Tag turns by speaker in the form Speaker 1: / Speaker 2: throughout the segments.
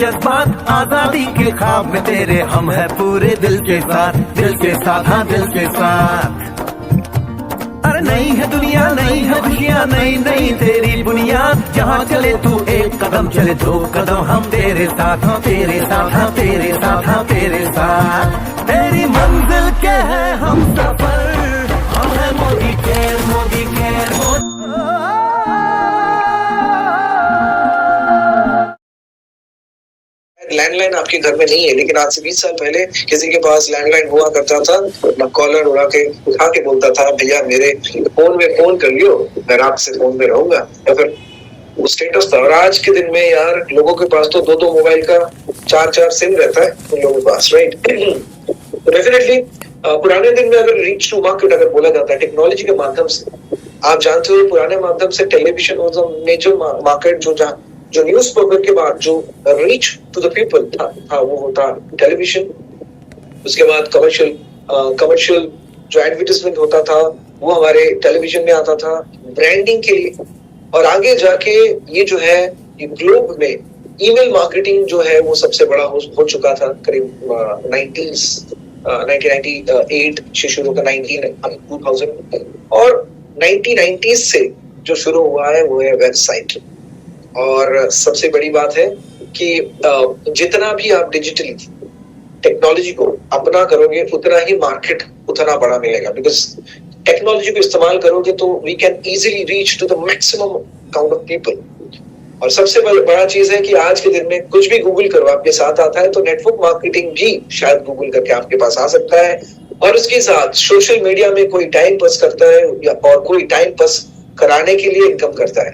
Speaker 1: जज्बात, आजादी के ख्वाब में तेरे हम है पूरे दिल के साथ, दिल के साथ, हाँ दिल के साथ। अरे नहीं है दुनिया, नहीं है खुशियाँ, नहीं नहीं तेरी बुनियाद, जहाँ चले तू एक कदम चले दो कदम हम तेरे साथ, हाँ तेरे साथ, हाँ तेरे साथ, हाँ तेरे साथ। तेरी मंजिल के है हम सफर, हम है Modi care, Modi care,
Speaker 2: landline आपके घर में नहीं है, लेकिन आज से 20 साल पहले किसी के पास लैंडलाइन हुआ करता था, अपना कॉलर उठा के बोलता था, भैया मेरे फोन में फोन कर लियो, मैं रात से फोन में रहूंगा, या फिर वो स्टेटस था। और आज के दिन में यार लोगों के पास तो 2-2 मोबाइल का 4-4 सिम रहता है उन लोगों के पास, राइट। तो डेफिनेटली पुराने दिन में अगर रीच टू मार्केट अगर बोला जाता है टेक्नोलॉजी के माध्यम से, आप जानते हो पुराने माध्यम से television was a major market, जो न्यूज पेपर के बाद जो रीच टू द पीपल था वो होता टेलीविजन। उसके बाद कमर्शियल जो एडवर्टाइजमेंट होता था वो हमारे टेलीविजन में आता था ब्रांडिंग के लिए। और आगे जाके ये जो है ये ग्लोब में ईमेल मार्केटिंग जो है वो सबसे बड़ा हो चुका था करीब 1998 से शुरू होकर 2000 और 1990s से जो शुरू हुआ है वो है वेबसाइट। और सबसे बड़ी बात है कि जितना भी आप डिजिटली टेक्नोलॉजी को अपना करोगे उतना ही मार्केट उतना बड़ा मिलेगा, बिकॉज टेक्नोलॉजी को इस्तेमाल करोगे तो we can easily reach to the maximum count of people. और सबसे बड़ा चीज है कि आज के दिन में कुछ भी गूगल करो आपके साथ आता है, तो नेटवर्क मार्केटिंग भी शायद गूगल करके आपके पास आ सकता है। और उसके साथ सोशल मीडिया में कोई टाइम पास करता है या और कोई टाइम पास कराने के लिए इनकम करता है।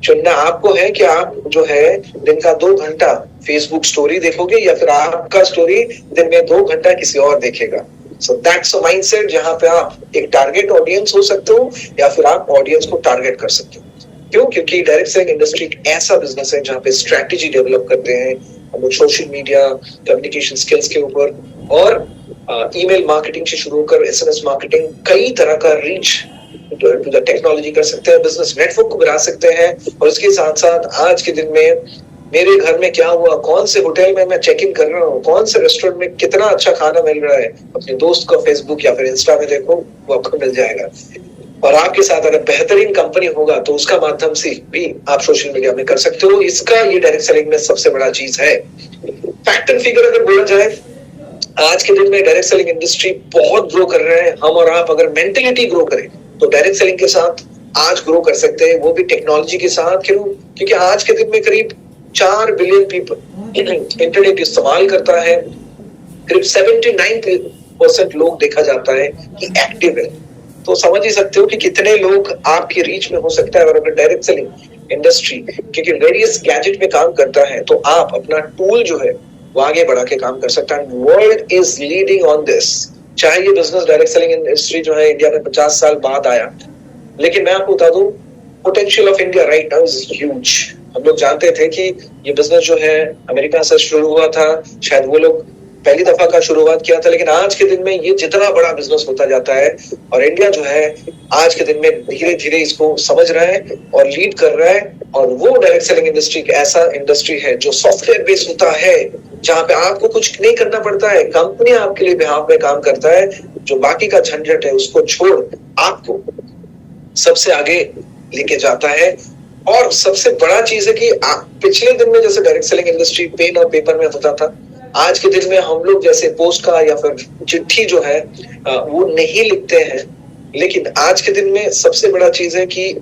Speaker 2: चुनना आपको है कि आप जो है दिन का 2 घंटा फेसबुक स्टोरी देखोगे या फिर आपका स्टोरी दिन में 2 घंटा किसी और देखेगा। सो दैट्स अ माइंडसेट जहां पे आप एक टारगेट ऑडियंस हो सकते हो या फिर आप ऑडियंस को टारगेट कर सकते हो। क्यों? क्योंकि डायरेक्ट सेलिंग इंडस्ट्री एक ऐसा बिजनेस है जहां पे स्ट्रेटेजी डेवलप करते हैं हम लोग सोशल मीडिया कम्युनिकेशन स्किल्स के ऊपर, और ईमेल मार्केटिंग से शुरू होकर एसएमएस मार्केटिंग, कई तरह का रीच टू द टेक्नोलॉजी कर सकते हैं, बिजनेस नेटवर्क को बढ़ा सकते हैं। और उसके साथ साथ आज के दिन में मेरे घर में क्या हुआ, कौन से होटल में मैं चेक इन कर रहा हूँ, कौन से रेस्टोरेंट में कितना अच्छा खाना मिल रहा है, अपने दोस्त को फेसबुक या फिर इंस्टा में देखो, वो आपको मिल जाएगा। और आपके साथ अगर बेहतरीन कंपनी होगा तो उसका माध्यम से भी आप सोशल मीडिया में कर सकते हो। इसका ये डायरेक्ट सेलिंग में सबसे बड़ा चीज है। फैक्ट एंड फिगर अगर बोला जाए, आज के दिन में डायरेक्ट सेलिंग इंडस्ट्री बहुत ग्रो कर रहे हैं। हम और आप अगर मेंटेलिटी ग्रो करें तो डायरेक्ट सेलिंग के साथ आज ग्रो कर सकते हैं, वो भी टेक्नोलॉजी के साथ। क्यों? क्योंकि आज के दिन में करीब 4 बिलियन पीपल इंटरनेट इस्तेमाल करता है, करीब 79% लोग देखा जाता है कि एक्टिव है। तो समझ ही सकते हो कि कितने लोग आपकी रीच में हो सकता है। और अगर डायरेक्ट सेलिंग इंडस्ट्री क्योंकि वेरियस गैजेट में काम करता है तो आप अपना टूल जो है वो आगे बढ़ा के काम कर सकता है। World is leading on this. चाहे ये बिजनेस डायरेक्ट सेलिंग इंडस्ट्री जो है इंडिया में 50 साल बाद आया, लेकिन मैं आपको बता दूं potential of India right now is huge. हम लोग जानते थे कि ये बिजनेस जो है अमेरिका से शुरू हुआ था, शायद वो लोग पहली दफा का शुरुआत किया था, लेकिन आज के दिन में ये जितना बड़ा बिजनेस होता जाता है और इंडिया जो है आज के दिन में धीरे धीरे इसको समझ रहा है और लीड कर रहा है। और वो डायरेक्ट सेलिंग इंडस्ट्री ऐसा इंडस्ट्री है जो सॉफ्टवेयर बेस्ड होता है, जहां पे आपको कुछ नहीं करना पड़ता है, कंपनी आपके लिए बिहाफ में काम करता है, जो बाकी का झंझट है उसको छोड़ आपको सबसे आगे लेके जाता है। और सबसे बड़ा चीज है कि पिछले दिन में जैसे डायरेक्ट सेलिंग इंडस्ट्री पेन और पेपर में होता था, आज के दिन में हम लोग जैसे पोस्ट का या फिर चिट्ठी जो है वो नहीं लिखते हैं। लेकिन आज के दिन में सबसे बड़ा चीज है कि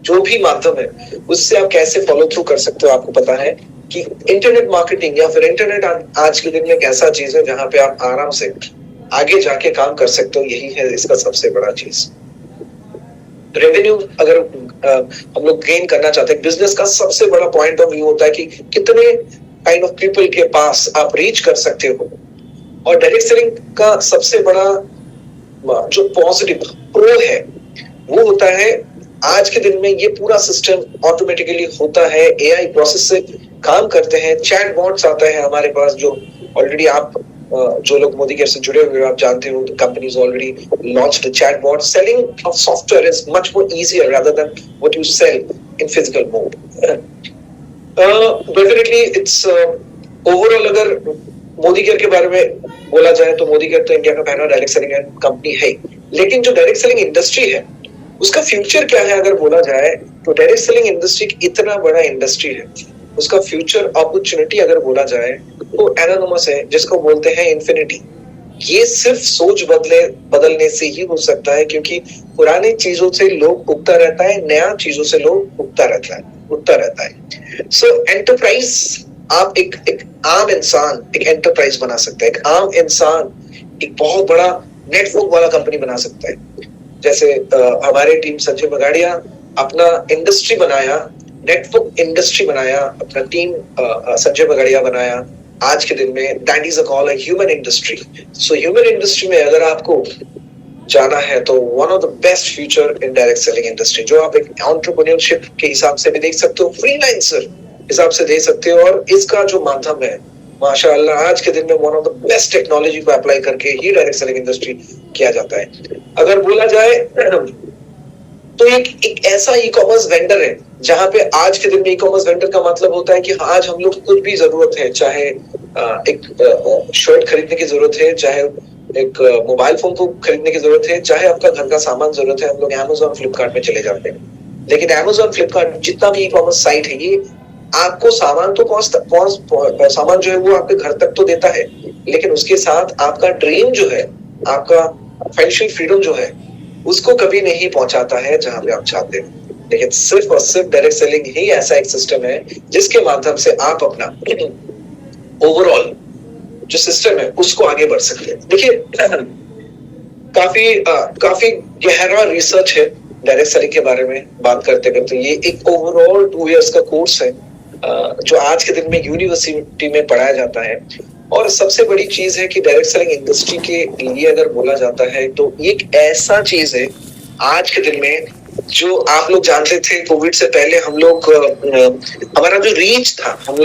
Speaker 2: जो भी माध्यम है उससे आप कैसे फॉलो थ्रू कर सकते हो। आपको पता है कि इंटरनेट मार्केटिंग या फिर इंटरनेट आज के दिन में एक ऐसा चीज है जहां पे आप आराम से आगे जाके काम कर सकते हो। यही है इसका सबसे बड़ा चीज। रेवेन्यू अगर हम लोग गेन करना चाहते हैं, बिजनेस का सबसे बड़ा पॉइंट ऑफ व्यू होता है कि कितने काइंड ऑफ पीपल के पास आप रीच कर सकते हो। और डायरेक्ट सेलिंग का सबसे बड़ा जो पॉजिटिव प्रो है वो होता है आज के दिन में ये पूरा सिस्टम ऑटोमेटिकली होता है, एआई प्रोसेस से काम करते हैं। चैट बॉट्स आता है हमारे पास जो ऑलरेडी आप जो लोग मोदी केयर से जुड़े हुए आप जानते हो, companies already launched the chat bot. Selling of software is much more easier rather than what you sell in physical mode. Definitely it's overall अगर मोदी केयर के बारे में बोला जाए तो मोदी केयर तो इंडिया का पहला डायरेक्ट सेलिंग कंपनी है, लेकिन जो डायरेक्ट सेलिंग इंडस्ट्री है उसका फ्यूचर क्या है अगर बोला जाए तो डायरेक्ट सेलिंग इंडस्ट्री इतना बड़ा इंडस्ट्री है, उसका फ्यूचर अपॉर्चुनिटी अगर बोला जाए तो एनोनिमस है, जिसको बोलते हैं इन्फिनिटी। ये सिर्फ सोच बदलने से ही हो सकता है, क्योंकि पुरानी चीजों से लोग उगता रहता है, नया चीजों से लोग उगता रहता है। सो एंटरप्राइज, आप एक आम इंसान एक एंटरप्राइज बना सकता है, एक आम इंसान एक बहुत बड़ा नेटवर्क वाला कंपनी बना सकता है। जैसे हमारे टीम संजय बगाड़िया अपना इंडस्ट्री बनाया, नेटवर्क इंडस्ट्री बनाया, अपना टीम संजय बगाड़िया बनाया। आज के दिन में that is a call human industry. So human industry में अगर आपको जाना है तो one of the best future in direct selling industry, जो आप एक एंटरप्रेन्योरशिप के हिसाब से भी देख सकते हो, फ्रीलांसर हिसाब से देख सकते हो, और इसका जो माध्यम है माशाअल्लाह आज के दिन में one of the best technology को अप्लाई करके ही डायरेक्ट सेलिंग इंडस्ट्री किया जाता है। अगर बोला जाए तो एक ऐसा ई कॉमर्स वेंडर है जहां पे आज के दिन में ई कॉमर्स वेंडर का मतलब होता है कि आज हम लोग कुछ भी जरूरत है, चाहे एक शर्ट खरीदने की जरूरत है, चाहे एक मोबाइल फोन को खरीदने की जरूरत है, चाहे आपका घर का सामान जरूरत है, हम लोग अमेज़न फ्लिपकार्ट में चले जाते हैं। लेकिन अमेज़न फ्लिपकार्ट जितना भी ई कॉमर्स साइट है, ये आपको सामान तो सामान जो है वो आपके घर तक तो देता है, लेकिन उसके साथ आपका ड्रीम जो है, आपका फाइनेंशियल फ्रीडम जो है, उसको कभी नहीं पहुंचाता है जहां पे आप चाहते हैं। लेकिन सिर्फ और सिर्फ डायरेक्ट सेलिंग ही ऐसा एक सिस्टम है जिसके माध्यम से आप अपना ओवरऑल जो सिस्टम है उसको आगे बढ़ सकते हैं। देखिए काफी गहरा रिसर्च है डायरेक्ट सेलिंग के बारे में बात करते करते। ये एक ओवरऑल 2 इयर्स का कोर्स है जो आज के दिन में यूनिवर्सिटी में पढ़ाया जाता है। और सबसे बड़ी चीज है कि डायरेक्ट सेलिंग इंडस्ट्री के लिए अगर बोला जाता है तो एक ऐसा चीज है आज के दिन में, जो आप लोग जानते थे कोविड से पहले हम लोग हमारा जो रीच था, हम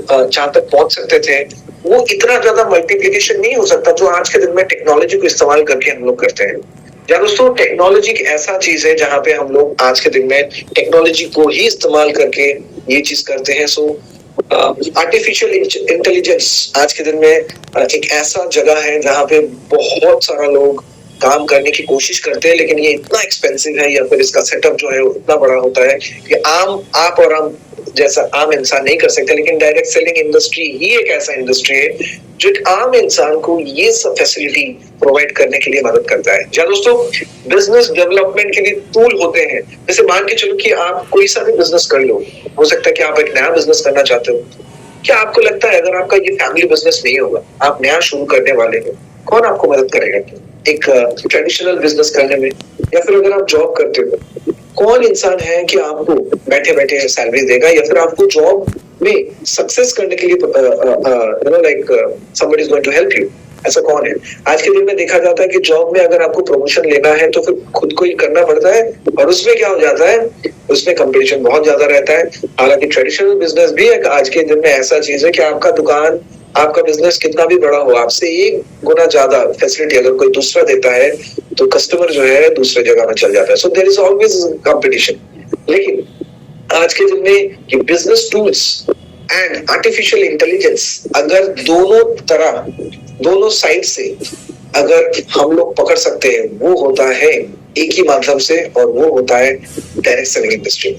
Speaker 2: जहां तक पहुंच सकते थे, वो इतना ज्यादा मल्टीप्लिकेशन नहीं हो सकता जो आज के दिन में टेक्नोलॉजी को इस्तेमाल करके हम लोग करते हैं। या दोस्तों, टेक्नोलॉजी एक ऐसा चीज है जहां पे हम लोग आज के दिन में टेक्नोलॉजी को ही इस्तेमाल करके ये चीज करते हैं। सो आर्टिफिशियल इंटेलिजेंस आज के दिन में एक ऐसा जगह है जहां पे बहुत सारा लोग काम करने की कोशिश करते हैं, लेकिन ये इतना एक्सपेंसिव है या फिर इसका सेटअप जो है इतना बड़ा होता है कि आप और हम जैसा आम इंसान नहीं कर सकते। लेकिन डायरेक्ट सेलिंग इंडस्ट्री ही एक ऐसा इंडस्ट्री है जो एक आम इंसान को ये सब फैसिलिटी प्रोवाइड करने के लिए मदद करता है। जहाँ दोस्तों बिजनेस डेवलपमेंट के लिए टूल होते हैं, जैसे मान के चलो कि आप कोई सा भी बिजनेस कर लो, हो सकता है कि आप एक नया बिजनेस करना चाहते हो। क्या आपको लगता है अगर आपका ये फैमिली बिजनेस नहीं होगा, आप नया शुरू करने वाले हो, कौन आपको मदद करेगा एक ट्रेडिशनल बिजनेस करने में? या फिर अगर आप जॉब करते हो, कौन इंसान है कि आपको बैठे बैठे सैलरी देगा या फिर आपको जॉब में सक्सेस करने के लिए somebody is going to help you? ऐसा कौन है? आज के दिन में देखा जाता है कि जॉब में अगर आपको प्रमोशन लेना है तो फिर खुद को ही करना पड़ता है, और उसमें क्या हो जाता है, उसमें कंपटीशन बहुत ज्यादा रहता है। हालांकि ट्रेडिशनल बिजनेस भी एक आज के दिन में ऐसा चीज है कि आपका दुकान, आपका बिजनेस कितना भी बड़ा हो, आपसे 1 गुना ज्यादा फैसिलिटी अगर कोई दूसरा देता है तो कस्टमर जो है दूसरे जगह में चल जाता है। So there is always competition. लेकिन आज के दिन में ये business tools and artificial intelligence अगर दोनों साइड से अगर हम लोग पकड़ सकते हैं, वो होता है एक ही माध्यम से, और वो होता है डायरेक्ट सेलिंग इंडस्ट्री।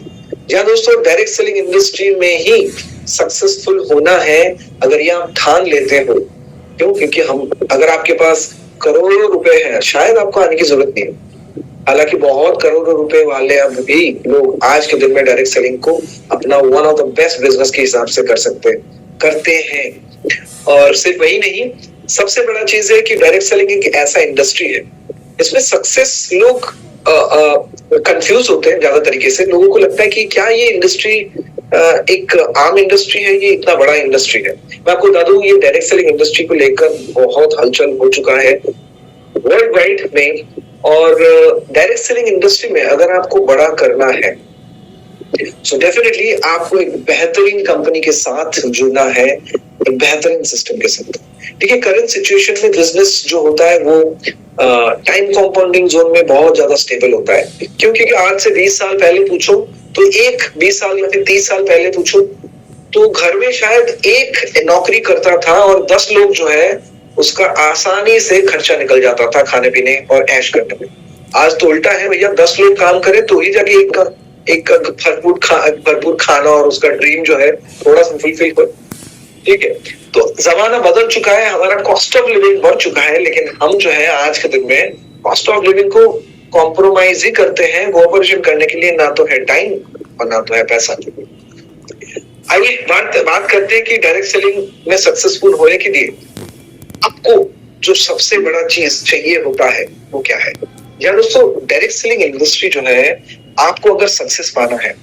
Speaker 2: जहाँ दोस्तों डायरेक्ट सेलिंग इंडस्ट्री में ही सक्सेसफुल होना है अगर ये आप ठान लेते हो। क्यों? क्योंकि अगर आपके पास करोड़ों रुपए हैं, शायद आपको आने की जरूरत नहीं है। हालांकि बहुत करोड़ों रुपए वाले अब भी लोग आज के दिन में डायरेक्ट सेलिंग को अपना one of the best business के हिसाब से करते हैं। और सिर्फ वही नहीं, सबसे बड़ा चीज है कि डायरेक्ट सेलिंग एक ऐसा इंडस्ट्री है, इसमें सक्सेस लोग कंफ्यूज होते हैं ज्यादा तरीके से। लोगों को लगता है कि क्या ये इंडस्ट्री एक आम इंडस्ट्री है, ये इतना बड़ा इंडस्ट्री है। मैं आपको बता दूं, ये डायरेक्ट सेलिंग इंडस्ट्री को लेकर बहुत हलचल हो चुका है वर्ल्ड वाइड में। और डायरेक्ट सेलिंग इंडस्ट्री में अगर आपको बड़ा करना है सो डेफिनेटली आपको एक बेहतरीन कंपनी के साथ जुड़ना है, एक बेहतरीन सिस्टम के साथ। ठीक है, करंट सिचुएशन में बिजनेस जो होता है वो टाइम कंपाउंडिंग जोन में बहुत ज्यादा स्टेबल होता है। क्योंकि आज से 20 साल पहले पूछो तो 20 साल या फिर 30 साल पहले पूछो तो घर में शायद एक नौकरी करता था और 10 लोग जो है उसका आसानी से खर्चा निकल जाता था खाने पीने और ऐश करने में। आज तो उल्टा है भैया, 10 लोग काम करें तो ही जाके एक भरपूर खाना और उसका ड्रीम जो है थोड़ा सा फुलफिल हो। ठीक है, तो जमाना बदल चुका है, हमारा कॉस्ट ऑफ लिविंग बढ़ चुका है, लेकिन हम जो है आज के दिन में कॉस्ट ऑफ लिविंग को कॉम्प्रोमाइज ही करते हैं कोऑपरेशन करने के लिए। ना तो है टाइम और ना तो है पैसा। आइए बात करते हैं कि डायरेक्ट सेलिंग में सक्सेसफुल होने के लिए आपको जो सबसे बड़ा चीज चाहिए होता है वो क्या है। या दोस्तों, डायरेक्ट सेलिंग इंडस्ट्री जो है, आपको अगर सक्सेस पाना है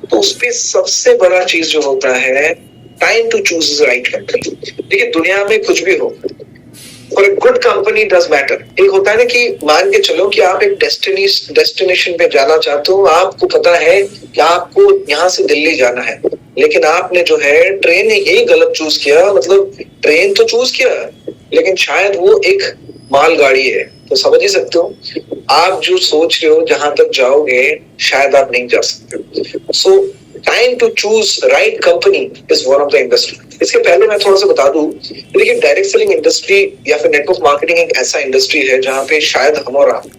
Speaker 2: तो उसपे सबसे बड़ा चीज जो होता है time to choose the right company. देखिए, दुनिया में कुछ भी हो, for a good company does matter. एक होता है ना कि मान के चलो कि आप एक डेस्टिनेशन पे जाना चाहते हो, आपको पता है कि आपको यहाँ से दिल्ली जाना है, लेकिन आपने जो है ट्रेन यही गलत चूज किया। मतलब ट्रेन तो चूज किया लेकिन शायद वो एक मालगाड़ी है, तो समझ ही सकते हो आप जो सोच रहे हो जहां तक जाओगे शायद आप नहीं जा सकते। So time to choose right company is one of the industry. इसके पहले मैं थोड़ा सा बता दूं, देखिए डायरेक्ट सेलिंग इंडस्ट्री या फिर नेटवर्क मार्केटिंग एक ऐसा इंडस्ट्री है जहां पे शायद हम और आप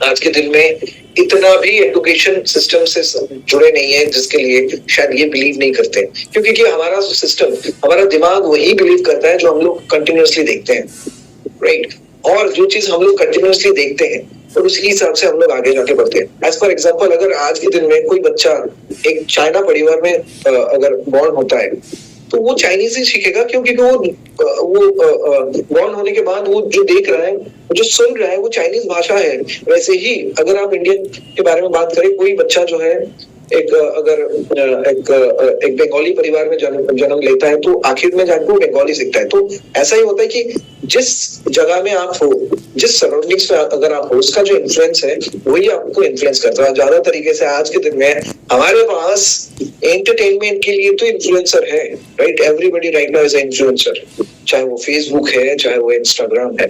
Speaker 2: आज के दिन में इतना भी एजुकेशन सिस्टम से जुड़े नहीं है, जिसके लिए शायद ये बिलीव नहीं करते, क्योंकि कि हमारा सिस्टम, हमारा दिमाग वही बिलीव करता है जो हम लोग कंटिन्यूअसली देखते हैं, राइट। और जो चीज हम लोग कंटिन्यूअसली देखते हैं और उसी हिसाब से हम लोग आगे जाके बढ़ते हैं। एज फॉर एग्जाम्पल, अगर आज के दिन में कोई बच्चा एक चाइना परिवार में अगर बॉर्न होता है तो वो चाइनीज ही सीखेगा, क्योंकि वो बॉर्न होने के बाद वो जो देख रहा है, जो सुन रहा है, वो चाइनीज भाषा है। वैसे ही अगर आप इंडियन के बारे में बात करें, कोई बच्चा जो है एक बंगाली परिवार में जन्म लेता है तो आखिर में जाकर वो बंगाली सीखता है। तो ऐसा ही होता है कि जिस जगह में आप हो, जिस सराउंडिंग्स में अगर आप हो, उसका जो इन्फ्लुएंस है वही आपको इन्फ्लुएंस करता है। ज्यादा तरीके से आज के दिन में हमारे पास एंटरटेनमेंट के लिए तो इन्फ्लुएंसर है, right. Everybody right now is an influencer, चाहे वो फेसबुक है, चाहे वो इंस्टाग्राम है।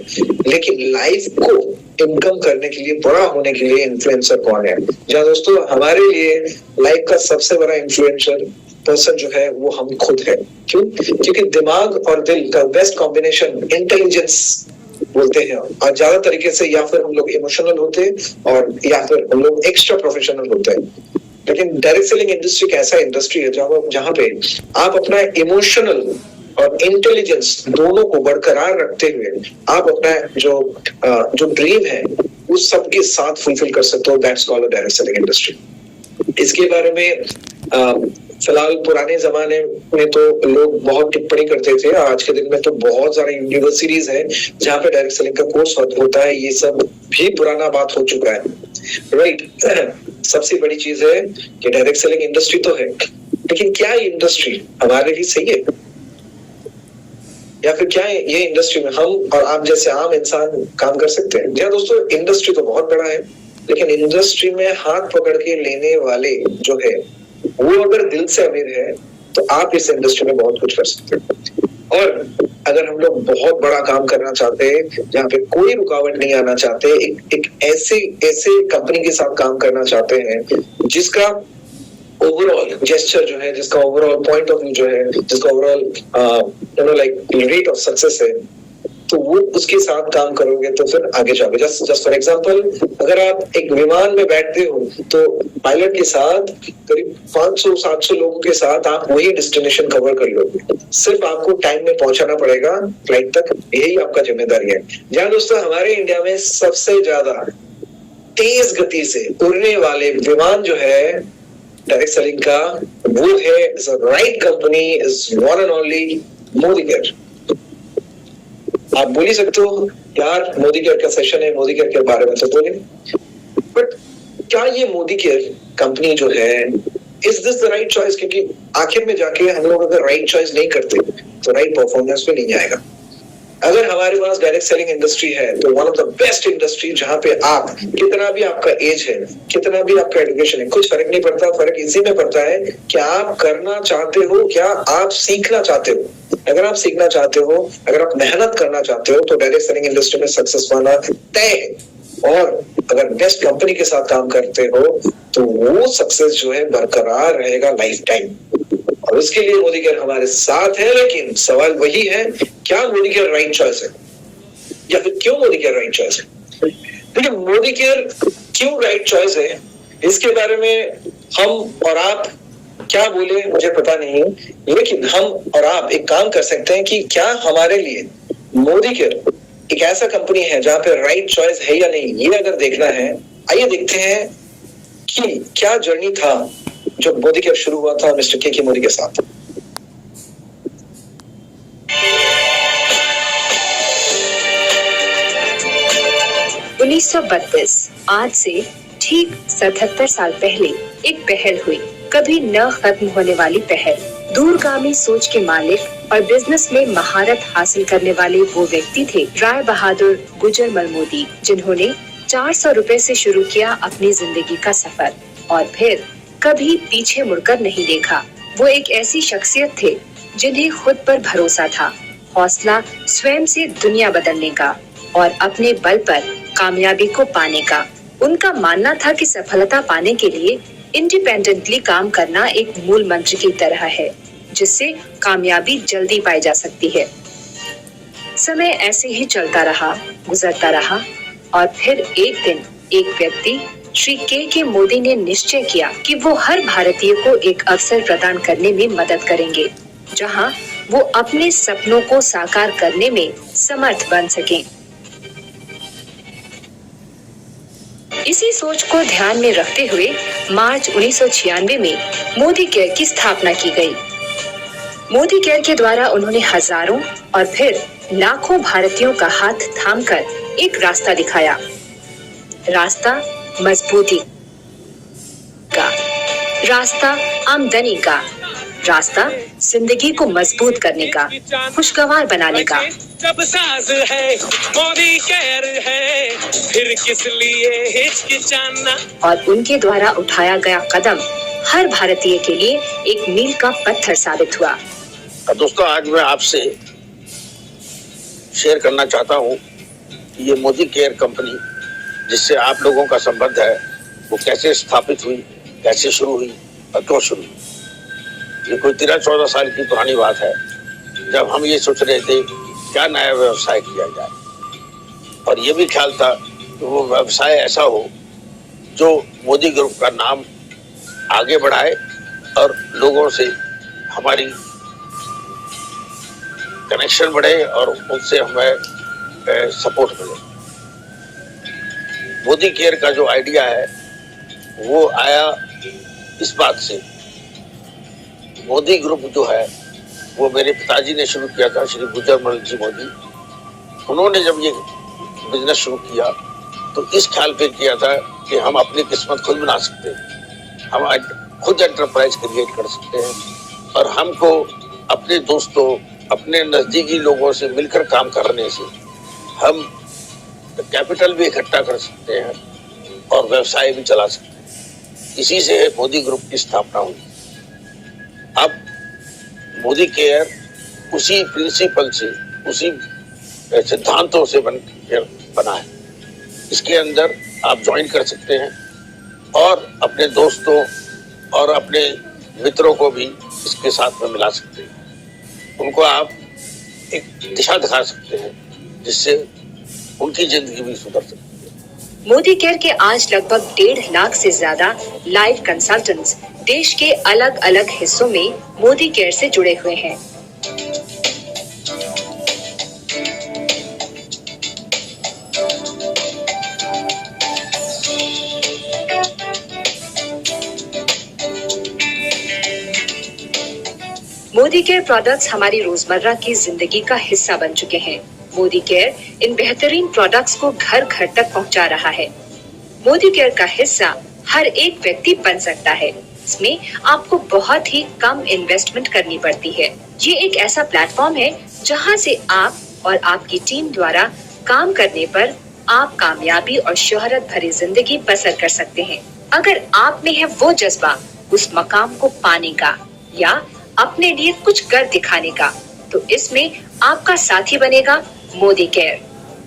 Speaker 2: लेकिन लाइफ को इनकम करने के लिए, बड़ा होने के लिए इन्फ्लुएंसर कौन है? जहाँ दोस्तों हमारे लिए लाइफ का सबसे बड़ा इन्फ्लुएंसर पर्सन जो है वो हम खुद है। क्यों? क्योंकि दिमाग और दिल का बेस्ट कॉम्बिनेशन इंटेलिजेंस बोलते हैं। और ज्यादा तरीके से या फिर हम लोग इमोशनल होते हैं और या फिर हम लोग एक्स्ट्रा प्रोफेशनल होते हैं। लेकिन डायरेक्ट सेलिंग इंडस्ट्री एक ऐसा इंडस्ट्री है जहाँ पे आप अपना इमोशनल और इंटेलिजेंस दोनों को बरकरार रखते हुए आप अपना जो ड्रीम है उस सबके साथ फुलफिल कर सकते हो। That's called direct selling industry. इसके बारे में फिलहाल पुराने जमाने में तो लोग बहुत टिप्पणी करते थे, आज के दिन में तो बहुत सारे यूनिवर्सिटीज हैं जहाँ पे डायरेक्ट सेलिंग का कोर्स होता है। ये सब भी पुराना बात हो चुका है, राइट। सबसे बड़ी चीज है कि डायरेक्ट सेलिंग इंडस्ट्री तो है, लेकिन क्या ये इंडस्ट्री हमारे लिए सही है, या फिर क्या ये इंडस्ट्री में हम और आप जैसे आम इंसान काम कर सकते हैं? जी दोस्तों, इंडस्ट्री तो बहुत बड़ा है, लेकिन इंडस्ट्री में हाथ पकड़ के लेने वाले जो है वो अगर दिल से अमीर है तो आप इस इंडस्ट्री में बहुत कुछ कर सकते हैं। और अगर हम लोग बहुत बड़ा काम करना चाहते हैं जहाँ पे कोई रुकावट नहीं आना चाहते, एक ऐसे कंपनी के साथ काम करना चाहते हैं जिसका ओवरऑल जेस्चर जो है, जिसका ओवरऑल पॉइंट ऑफ व्यू जो है, जिसका overall like rate of success है, तो वो उसके साथ काम करोगे तो फिर आगे जाओगे। जस्ट फॉर एग्जांपल, अगर आप एक विमान में बैठते हो तो पायलट के साथ करीब 500-700 लोगों के साथ आप वही डेस्टिनेशन कवर कर लोगे। सिर्फ आपको टाइम में पहुंचाना पड़ेगा फ्लाइट तक, यही आपका जिम्मेदारी है। जहाँ दोस्तों हमारे इंडिया में सबसे ज्यादा तेज गति से उड़ने वाले विमान जो है डायरेक्ट सेलिंग का, वो है right company is one and only Modi care. आप बोल ही सकते हो यार मोदी केयर का सेशन है, मोदी केयर के बारे में तो बोले, बट क्या ये मोदी केयर कंपनी जो है is this the right choice? क्योंकि आखिर में जाके हम लोग अगर राइट चॉइस नहीं करते तो राइट परफॉर्मेंस में नहीं आएगा। अगर हमारे पास डायरेक्ट सेलिंग इंडस्ट्री है तो one of the best industry, जहां पे आप कितना भी आपका एज है, कितना भी आपका एजुकेशन है, कुछ फर्क नहीं पड़ता। फर्क इसी में पड़ता है कि आप करना चाहते हो, क्या आप सीखना चाहते हो। अगर आप सीखना चाहते हो, अगर आप मेहनत करना चाहते हो तो डायरेक्ट सेलिंग इंडस्ट्री में सक्सेस पाना तय है। और अगर बेस्ट कंपनी के साथ काम करते हो तो वो सक्सेस जो है बरकरार रहेगा लाइफ टाइम। और उसके लिए मोदी केयर हमारे साथ है। लेकिन सवाल वही है, क्या मोदी केयर राइट चॉइस है, या फिर क्यों मोदी केयर राइट चॉइस है? देखिए, मोदी केयर क्यों राइट चॉइस है, इसके बारे में हम और आप क्या बोले मुझे पता नहीं, लेकिन हम और आप एक काम कर सकते हैं कि क्या हमारे लिए मोदी केयर एक ऐसा कंपनी है जहां पे राइट चॉइस है या नहीं, ये अगर देखना है, आइए देखते हैं कि क्या जर्नी था जब मोदी केयर शुरू हुआ था मिस्टर के मोदी के साथ।
Speaker 3: (1932) आज से ठीक 77 साल पहले एक पहल हुई, कभी न खत्म होने वाली पहल। दूरगामी सोच के मालिक और बिजनेस में महारत हासिल करने वाले वो व्यक्ति थे राय बहादुर गुजरमल मोदी, जिन्होंने 400 रुपए से शुरू किया अपनी जिंदगी का सफर और फिर कभी पीछे मुड़कर नहीं देखा। वो एक ऐसी शख्सियत थे जिन्हें खुद पर भरोसा था, हौसला स्वयं से दुनिया बदलने का और अपने बल पर कामयाबी को पाने का। उनका मानना था कि सफलता पाने के लिए इंडिपेंडेंटली काम करना एक मूल मंत्र की तरह है, जिससे कामयाबी जल्दी पाई जा सकती है। समय ऐसे ही चलता रहा, गुजरता रहा और फिर एक दिन एक व्यक्ति श्री के मोदी ने निश्चय किया कि वो हर भारतीय को एक अवसर प्रदान करने में मदद करेंगे, जहां वो अपने सपनों को साकार करने में समर्थ बन सकें। इसी सोच को ध्यान में रखते हुए मार्च 1996 में मोदी केयर की स्थापना की गई। मोदी केयर के द्वारा उन्होंने हजारों और फिर लाखों भारतीयों का हाथ थामकर एक रास्ता दिखाया, रास्ता मजबूती का, रास्ता आमदनी का, रास्ता जिंदगी को मजबूत करने का, खुशगवार बनाने का।
Speaker 4: जब साज है मोदी केयर है, फिर किस लिए हिचकिचाना।
Speaker 3: और उनके द्वारा उठाया गया कदम हर भारतीय के लिए एक मील का पत्थर साबित हुआ।
Speaker 5: दोस्तों, आज मैं आपसे शेयर करना चाहता हूँ कि ये मोदी केयर कंपनी जिससे आप लोगों का संबंध है, वो कैसे स्थापित हुई, कैसे शुरू हुई और क्यों शुरू हुई। ये कोई 13-14 साल की पुरानी बात है, जब हम ये सोच रहे थे क्या नया व्यवसाय किया जाए, और ये भी ख्याल था कि वो व्यवसाय ऐसा हो जो मोदी ग्रुप का नाम आगे बढ़ाए और लोगों से हमारी कनेक्शन बढ़े और उनसे हमें सपोर्ट मिले। मोदी केयर का जो आइडिया है वो आया इस बात से, मोदी ग्रुप जो है वो मेरे पिताजी ने शुरू किया था, श्री गुजरमल जी मोदी। उन्होंने जब ये बिजनेस शुरू किया तो इस ख्याल पे किया था कि हम अपनी किस्मत खुद बना सकते हैं, हम खुद एंटरप्राइज क्रिएट कर सकते हैं और हमको अपने दोस्तों, अपने नजदीकी लोगों से मिलकर काम करने से हम कैपिटल भी इकट्ठा कर सकते हैं और व्यवसाय भी चला सकते हैं। इसी से मोदी ग्रुप की स्थापना हुई। अब मोदी केयर उसी प्रिंसिपल से, उसी सिद्धांतों से बना है। इसके अंदर आप ज्वाइन कर सकते हैं और अपने दोस्तों और अपने मित्रों को भी इसके साथ में मिला सकते हैं। उनको आप एक दिशा दिखा सकते हैं जिससे उनकी जिंदगी भी सुधर सकती है।
Speaker 3: मोदी केयर के आज लगभग 1.5 लाख से ज्यादा लाइव कंसल्टेंट्स देश के अलग अलग हिस्सों में मोदी केयर से जुड़े हुए हैं। मोदी केयर प्रोडक्ट्स हमारी रोजमर्रा की जिंदगी का हिस्सा बन चुके हैं। मोदी केयर इन बेहतरीन प्रोडक्ट्स को घर घर तक पहुंचा रहा है। मोदी केयर का हिस्सा हर एक व्यक्ति बन सकता है। इसमें आपको बहुत ही कम इन्वेस्टमेंट करनी पड़ती है। ये एक ऐसा प्लेटफॉर्म है जहां से आप और आपकी टीम द्वारा काम करने पर आप कामयाबी और शोहरत भरी जिंदगी बसर कर सकते हैं। अगर आप में है वो जज्बा उस मकाम को पाने का या अपने लिए कुछ कर दिखाने का, तो इसमें आपका साथी बनेगा मोदी केयर।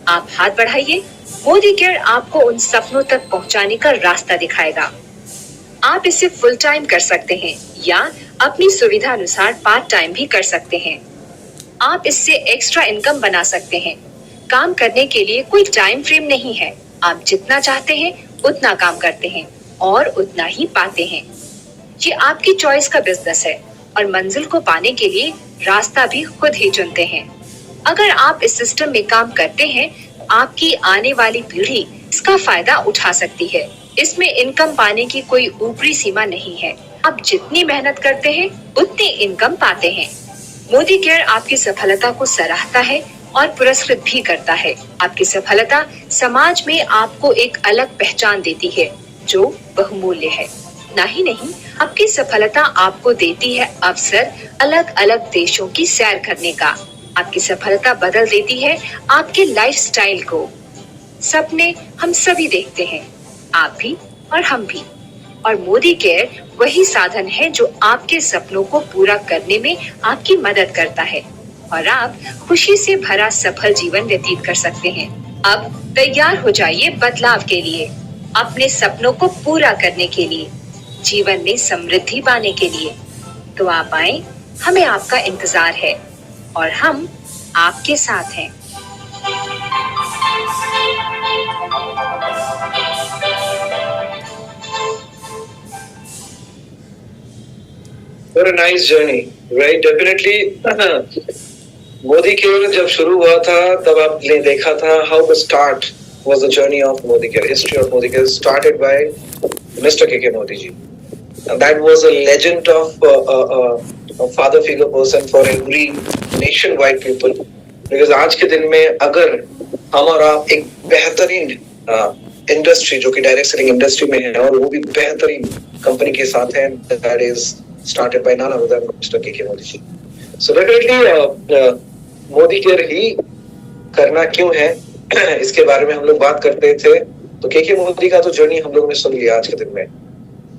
Speaker 3: आप हाथ बढ़ाइए, मोदी केयर आपको उन सपनों तक पहुंचाने का रास्ता दिखाएगा। आप इसे फुल टाइम कर सकते हैं या अपनी सुविधा अनुसार पार्ट टाइम भी कर सकते हैं। आप इससे एक्स्ट्रा इनकम बना सकते हैं। काम करने के लिए कोई टाइम फ्रेम नहीं है। आप जितना चाहते हैं उतना काम करते हैं और उतना ही पाते हैं। ये आपकी चॉइस का बिजनेस है और मंजिल को पाने के लिए रास्ता भी खुद ही चुनते हैं। अगर आप इस सिस्टम में काम करते हैं, आपकी आने वाली पीढ़ी इसका फायदा उठा सकती है। इसमें इनकम पाने की कोई ऊपरी सीमा नहीं है। आप जितनी मेहनत करते हैं उतनी इनकम पाते हैं। मोदी केयर आपकी सफलता को सराहता है और पुरस्कृत भी करता है। आपकी सफलता समाज में आपको एक अलग पहचान देती है जो बहुमूल्य है। नहीं, आपकी सफलता आपको देती है अवसर अलग अलग देशों की सैर करने का। आपकी सफलता बदल देती है आपके लाइफस्टाइल को। सपने हम सभी देखते हैं, आप भी और हम भी। और मोदी केयर वही साधन है जो आपके सपनों को पूरा करने में आपकी मदद करता है और आप खुशी से भरा सफल जीवन व्यतीत कर सकते हैं। अब तैयार हो जाइए बदलाव के लिए, अपने सपनों को पूरा करने के लिए, जीवन में समृद्धि पाने के लिए। तो आप आए, हमें आपका इंतजार है और हम आपके साथ हैं।
Speaker 2: What a nice journey, right? Definitely. Modi care जब शुरू हुआ था तब आपने देखा था how the start was the journey of Modi Care. History of Modi Care started by Mr. K.K. Modi ji. And that was a legend of a father figure person for every nationwide people. Because आज के दिन में अगर हम और आप एक बेहतरीन इंडस्ट्री जो कि डायरेक्ट सेलिंग इंडस्ट्री में है और वो भी बेहतरीन कंपनी के साथ है, that is started by none other than Mr. K.K. Modi ji. So definitely Modi care ही करना क्यों है इसके बारे में हम लोग बात करते थे। तो के मोदी का तो जर्नी हम लोगों ने सुन लिया आज के दिन में,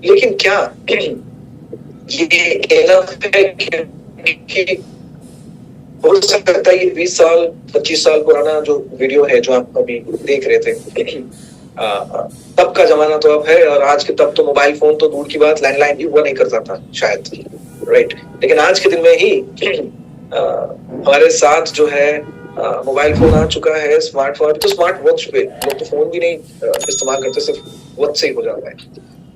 Speaker 2: लेकिन क्या ये इनफ है कि हो सकता है ये 20 साल 25 साल पुराना जो वीडियो है जो आप अभी देख रहे थे, तब का जमाना तो अब है और आज के तब तो मोबाइल फोन तो दूर की बात, लैंडलाइन भी हुआ नहीं करता था शायद, राइट। लेकिन आज के दिन में ही हमारे साथ जो है मोबाइल फोन आ चुका है, स्मार्टफोन तो स्मार्ट वॉच पे लोग तो फोन भी नहीं इस्तेमाल करते, सिर्फ वॉच से ही हो जाता है।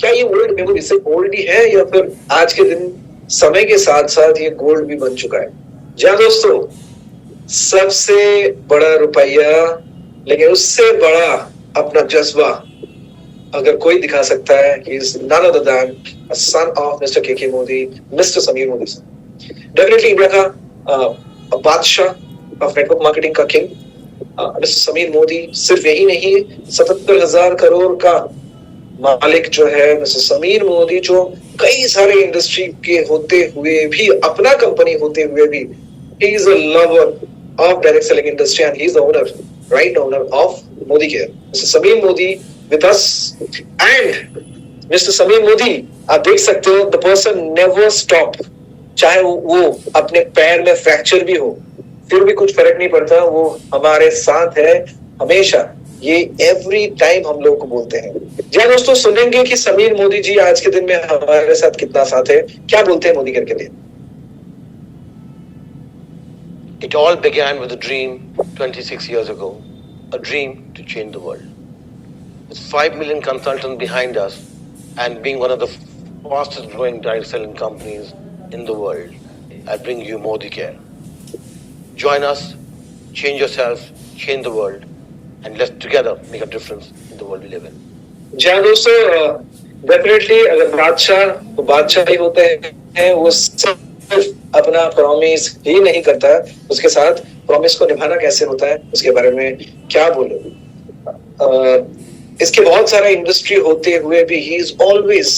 Speaker 2: क्या ये ओल्ड मेमोरी सिर्फ ओल्ड ही है या फिर आज के दिन समय के साथ साथ ये गोल्ड भी बन चुका है? जी हाँ दोस्तों, सबसे बड़ा रुपया लेकिन उससे बड़ा अपना जज्बा अगर कोई दिखा सकता है, he is none other than a son of Mr. K.K. Modi, Mr. Sameer Modi साहब। डेफिनेटली इंडिया का बादशाह ऑफ नेटवर्क मार्केटिंग का किंग मिस्टर समीर मोदी सिर्फ यही नहीं, 77,000 करोड़ का मालिक जो है मिस्टर समीर मोदी, जो कई सारे इंडस्ट्री के होते हुए भी, अपना कंपनी होते हुए भी, he is a lover of direct selling industry and he is the owner, right owner of Modi Care. Mr. Sameer Modi with us and Mr. Sameer Modi, आप देख सकते हो the person never stop, चाहे वो अपने पैर में fracture भी हो फिर भी कुछ फर्क नहीं पड़ता, वो हमारे साथ है हमेशा। ये एवरी टाइम हम लोग को बोलते हैं। जी दोस्तों, सुनेंगे कि समीर मोदी जी आज के दिन में हमारे साथ कितना साथ है, क्या बोलते हैं मोदी करके लिए।
Speaker 5: It all began with a dream 26 years ago, a dream to change the world. With 5 million consultants behind us and being one of the fastest growing direct selling companies in the world, I bring you Modi Care. Join us, change yourself, change the world, and let's together make a difference in the world we live in.
Speaker 2: जी हाँ दोस्तों, definitely अगर बादशाह तो बादशाह ही होते हैं, वो सिर्फ अपना प्रॉमिस ही नहीं करता, उसके साथ प्रॉमिस को निभाना कैसे होता है उसके बारे में क्या बोले। इसके बहुत सारा इंडस्ट्री होते हुए भी he is always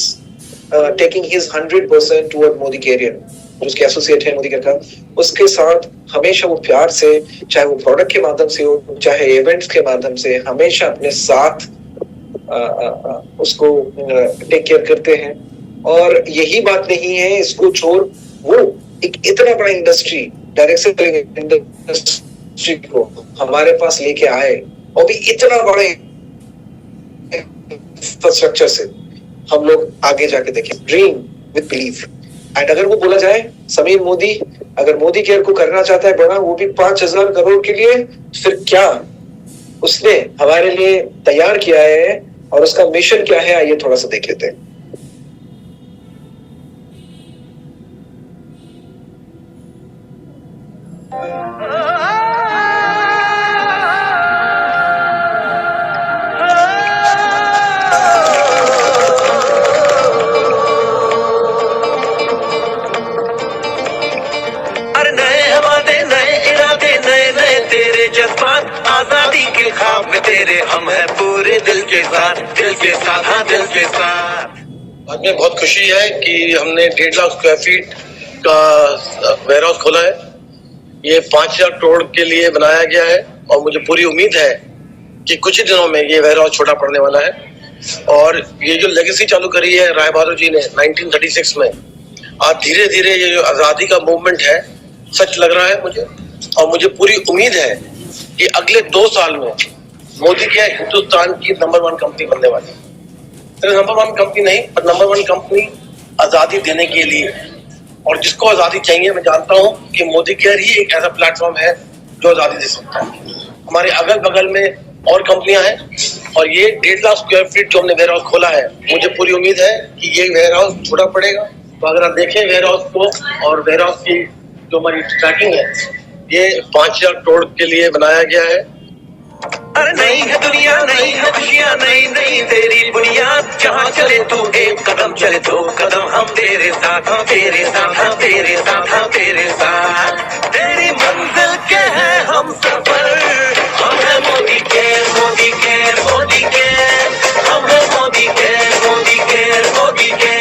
Speaker 2: taking his 100% toward Modi career, उसके एसोसिएट है मोदी केयर का, उसके साथ हमेशा वो प्यार से, चाहे वो प्रोडक्ट के माध्यम से हो चाहे इवेंट्स के माध्यम से, हमेशा अपने साथ उसको टेक केयर करते हैं। और यही बात नहीं है, इसको छोड़ वो एक इतना बड़ा इंडस्ट्री, डायरेक्ट सेलिंग इंडस्ट्री को हमारे पास लेके आए और भी इतना बड़े इंफ्रास्ट्रक्चर से, हम लोग आगे जाके देखें। Dream with believe. एंड अगर वो बोला जाए समीर मोदी अगर मोदी केयर को करना चाहता है बड़ा, वो भी 5,000 करोड़ के लिए, फिर क्या उसने हमारे लिए तैयार किया है और उसका मिशन क्या है, आइए थोड़ा सा देख लेते हैं।
Speaker 1: आजादी के ख्वाब में तेरे हम है पूरे दिल के साथ, दिल के साथ, हाँ दिल के साथ।
Speaker 5: आज में बहुत खुशी है कि हमने 1.5 लाख स्क्वायर फीट का वेयर हाउस खोला है। ये 5,000 करोड़ के लिए बनाया गया है और मुझे पूरी उम्मीद है कि कुछ ही दिनों में ये वेयर हाउस छोटा पड़ने वाला है। और ये जो लेगेसी चालू करी है राय बहादुर जी ने 1936 में, आज धीरे धीरे ये जो आजादी का मूवमेंट है सच लग रहा है मुझे। और मुझे पूरी उम्मीद है कि अगले 2 साल में मोदी के हिंदुस्तान की नंबर 1 कंपनी बनने वाली है। सिर्फ नंबर 1 कंपनी नहीं, पर नंबर 1 कंपनी आजादी देने के लिए। और जिसको आजादी चाहिए, मैं जानता हूं कि मोदी केयर ही एक ऐसा प्लेटफॉर्म है जो आजादी दे सकता है। हमारे अगल बगल में और कंपनियां हैं और ये 1.5 लाख स्क्वायर फीट जो हमने वेयर हाउस खोला है, मुझे पूरी उम्मीद है कि ये वेयर हाउस छोटा पड़ेगा। तो अगर आप देखें वेयर हाउस को और वेयर हाउस की जो हमारी ट्रैकिंग है, ये 5,000 करोड़ के लिए बनाया गया है।
Speaker 1: अरे नहीं है दुनिया, नहीं है खुशियाँ, नहीं नहीं तेरी बुनियाद। जहाँ चले तू एक कदम, चले 2 कदम, हम तेरे साथ, हम तेरे साथ, हम तेरे साथ, हम तेरे साथ। तेरी मंजिल के हैं हम सफर, हम है Modi care, Modi care, Modi care, हम है Modi care, Modi care, Modi care.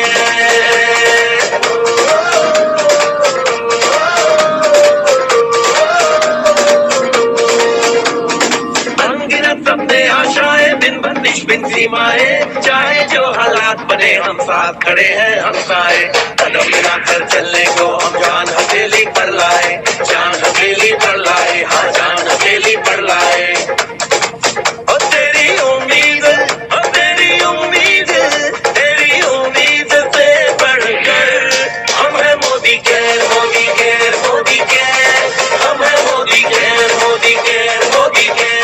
Speaker 1: आशाएं बिन बंदिश बिन सीमाएं, चाहे जो हालात बने हम साथ खड़े हैं हम साए। कदम मिलाकर चलने को हम जान हथेली पर लाए, जान हथेली पर लाए, हाँ जान हथेली पर लाए। और तेरी उम्मीद, और तेरी उम्मीद, तेरी उम्मीद से बढ़कर हम है Modi care, Modi care, Modi care, हम है Modi care, Modi care, Modi care.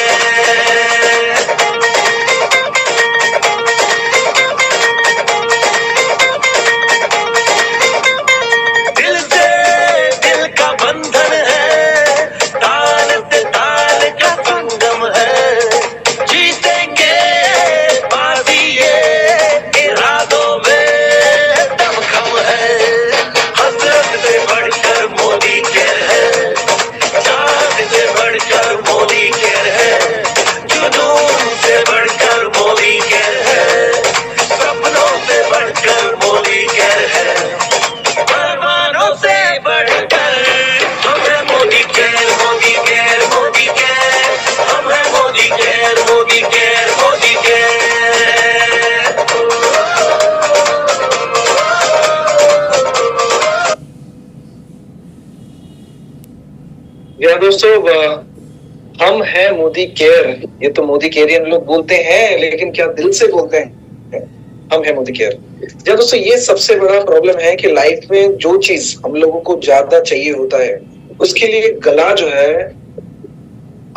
Speaker 2: दोस्तों, हम हैं मोदी केयर। ये तो मोदी केयरियन लोग बोलते हैं, लेकिन क्या दिल से बोलते हैं हम हैं मोदी केयर? या दोस्तों, ये सबसे बड़ा प्रॉब्लम है कि लाइफ में जो चीज हम लोगों को ज्यादा चाहिए होता है, उसके लिए गला जो है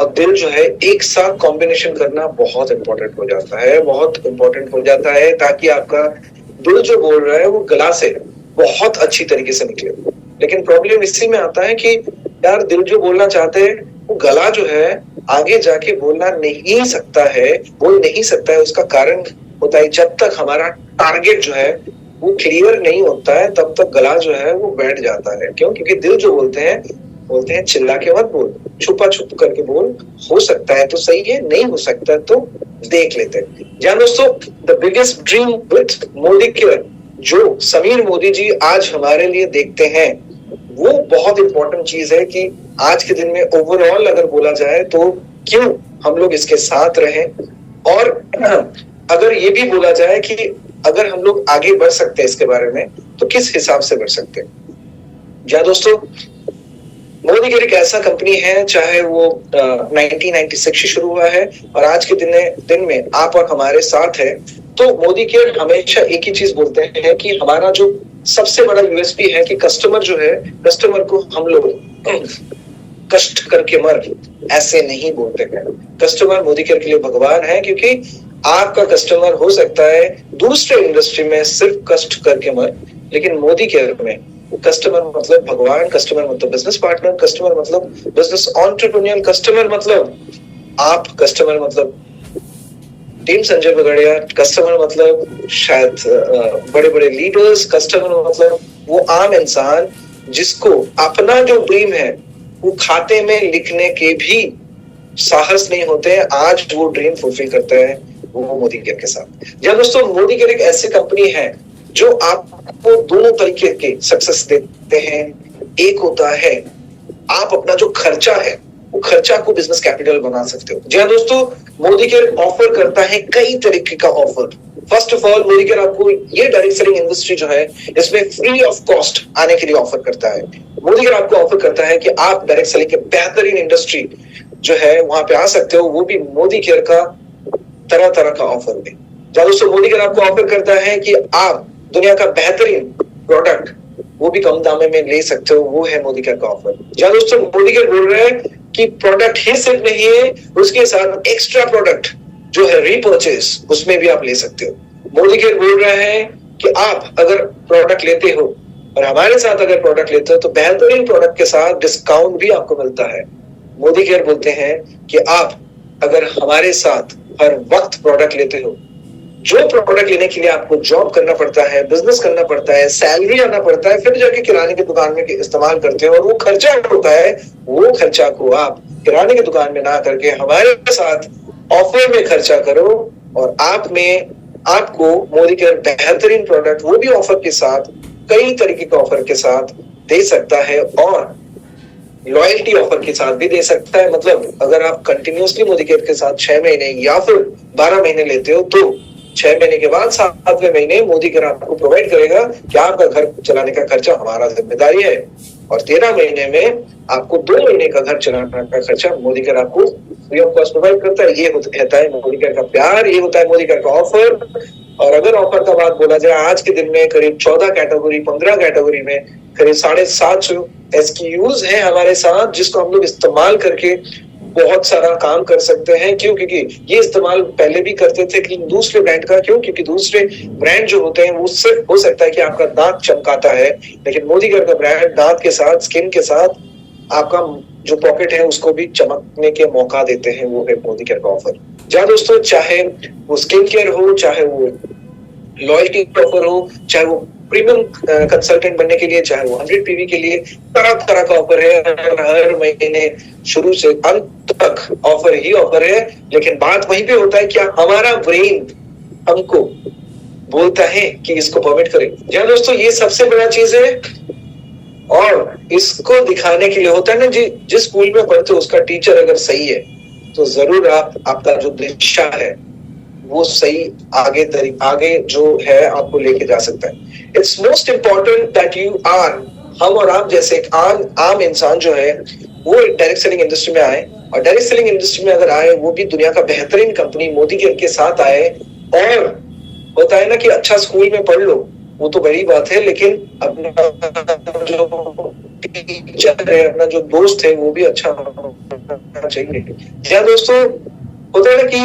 Speaker 2: और दिल जो है एक साथ कॉम्बिनेशन करना बहुत इंपॉर्टेंट हो जाता है, बहुत इंपॉर्टेंट हो जाता है, ताकि आपका दिल जो बोल रहा है वो गला से बहुत अच्छी तरीके से निकले। लेकिन प्रॉब्लम इसी में आता है कि यार दिल जो बोलना चाहते हैं वो गला जो है आगे जाके बोलना नहीं सकता है, बोल नहीं सकता है। उसका कारण होता है जब तक हमारा टारगेट जो है वो क्लियर नहीं होता है, तब तक गला जो है वो बैठ जाता है। क्यों? क्योंकि दिल जो बोलते हैं चिल्ला के मत बोल, छुपा छुप करके बोल। हो सकता है तो सही है, नहीं हो सकता तो देख लेते हैं। जान दोस्तों, the biggest dream with Modi care जो समीर मोदी जी आज हमारे लिए देखते हैं, वो बहुत इंपॉर्टेंट चीज है कि आज के दिन में ओवरऑल अगर बोला जाए तो क्यों हम लोग इसके साथ रहें। और अगर ये भी बोला जाए कि अगर हम लोग आगे बढ़ सकते हैं इसके बारे में, तो किस हिसाब से बढ़ सकते हैं। या दोस्तों, मोदी केयर एक ऐसा कंपनी है, चाहे वो 1996 से शुरू हुआ है और आज के दिन में आप और हमारे साथ है। तो मोदी केयर हमेशा एक ही चीज बोलते हैं कि हमारा जो सबसे बड़ा यूएसपी है कि कस्टमर जो है, कस्टमर को हम लोग कष्ट करके मर ऐसे नहीं बोलते हैं। कस्टमर मोदी केयर के लिए भगवान है, क्योंकि आपका कस्टमर हो सकता है दूसरे इंडस्ट्री में सिर्फ कष्ट करके मर, लेकिन मोदी केयर में कस्टमर मतलब भगवान, कस्टमर मतलब बिजनेस पार्टनर, कस्टमर मतलब बिजनेस एंटरप्रेन्योर, कस्टमर मतलब आप, कस्टमर मतलब टीम संजय बगड़िया, कस्टमर मतलब शायद बड़े बड़े लीडर्स, कस्टमर मतलब वो आम इंसान जिसको अपना जो ड्रीम है वो खाते में लिखने के भी साहस नहीं होते हैं, आज वो ड्रीम फुलफिल करता है वो मोदी केयर के साथ। जब दोस्तों मोदी केयर एक ऐसी कंपनी है जो आपको दोनों तरीके के सक्सेस देते हैं। एक होता है आप अपना जो खर्चा है वो खर्चा को बिजनेस कैपिटल बना सकते हो। जी हाँ दोस्तों, मोदी केयर ऑफर करता है कई तरीके का offer. First of all, Modi care आपको ये डायरेक्ट सेलिंग इंडस्ट्री जो है इसमें फ्री ऑफ कॉस्ट आने के लिए ऑफर करता है। मोदी केयर आपको ऑफर करता है कि आप डायरेक्ट सेलिंग के बेहतरीन इंडस्ट्री जो है वहां पे आ सकते हो, वो भी मोदी केयर का तरह तरह का ऑफर में। जहाँ दोस्तों मोदी केयर आपको ऑफर करता है कि आप दुनिया का बेहतरीन प्रोडक्ट वो भी कम दामे में ले सकते हो, वो है मोदी केयर का ऑफर। जहाँ दोस्तों मोदी केयर बोल रहे हैं कि प्रोडक्ट ही सिर्फ नहीं है, उसके साथ एक्स्ट्रा प्रोडक्ट जो है रीपर्चेस उसमें भी आप ले सकते हो। मोदी केयर बोल रहा है कि आप अगर प्रोडक्ट लेते हो और हमारे साथ अगर प्रोडक्ट लेते हो तो बेहतरीन प्रोडक्ट के साथ डिस्काउंट भी आपको मिलता है। मोदी केयर बोलते हैं कि आप अगर हमारे साथ हर वक्त प्रोडक्ट लेते हो, जो प्रोडक्ट लेने के लिए आपको जॉब करना पड़ता है, बिजनेस करना पड़ता है, सैलरी आना पड़ता है, फिर जाके किराने की दुकान में इस्तेमाल करते हो और वो खर्चा होता है, वो खर्चा को आप किराने की दुकान में ना करके हमारे साथ ऑफर में खर्चा करो और आपको मोदी केयर बेहतरीन प्रोडक्ट वो भी ऑफर के साथ, कई तरीके के ऑफर के साथ दे सकता है और लॉयल्टी ऑफर के साथ भी दे सकता है। मतलब अगर आप कंटिन्यूसली मोदी केयर के साथ 6 महीने या फिर 12 महीने लेते हो तो 6 महीने के बाद 7वें महीने मोदी केयर आपको प्रोवाइड करेगा कि आपका घर चलाने का खर्चा हमारा जिम्मेदारी है, और 13 महीने में आपको 2 महीने का घर चलाने का खर्चा मोदी केयर आपको फ्री ऑफ कॉस्ट प्रोवाइड करता है। ये होता है मोदी केयर का प्यार, ये होता है मोदी केयर का ऑफर। और अगर ऑफर का बात बोला जाए, आज के दिन में करीब 14 कैटेगरी 15 कैटेगरी में करीब 750 SKUs है हमारे साथ, जिसको हम लोग इस्तेमाल करके बहुत सारा काम कर सकते हैं। क्यों? क्योंकि ये इस्तेमाल पहले भी करते थे कि दूसरे ब्रांड का। क्यों? क्योंकि दूसरे ब्रांड जो होते हैं वो सिर्फ हो सकता है कि आपका दांत चमकाता है, लेकिन मोदी केयर का ब्रांड दांत के साथ, स्किन के साथ आपका जो पॉकेट है उसको भी चमकने के मौका देते हैं। वो है मोदी केयर का ऑफर। जहाँ दोस्तों चाहे वो स्किन केयर हो, चाहे वो लॉयल्टी ऑफर हो, चाहे वो प्रीमियम कंसल्टेंट बनने के लिए, चाहे वो 100 PV के लिए, तरह तरह का ऑफर है। हर महीने शुरू से अंत तक ऑफर ही ऑफर है। लेकिन बात वहीं पे होता है क्या हमारा ब्रेन हमको बोलता है कि इसको परमिट करें। जहाँ दोस्तों ये सबसे बड़ा चीज है और इसको दिखाने के लिए होता है ना, जिस स्कूल में पढ़ते हो उसका टीचर अगर सही है तो जरूर आपका जो दिशा है वो सही आगे जो है आपको लेके जा सकता है। It's most important that you are, हम और आप जैसे एक आम इंसान जो है वो डायरेक्ट सेलिंग इंडस्ट्री में आए, और डायरेक्ट सेलिंग इंडस्ट्री में अगर आए वो भी दुनिया का बेहतरीन कंपनी मोदी केयर के साथ आए। और होता है ना कि अच्छा स्कूल में पढ़ लो, वो तो बड़ी बात है, लेकिन अपना जो टीचर है, अपना जो दोस्त है वो भी अच्छा होना चाहिए। या दोस्तों होता है ना कि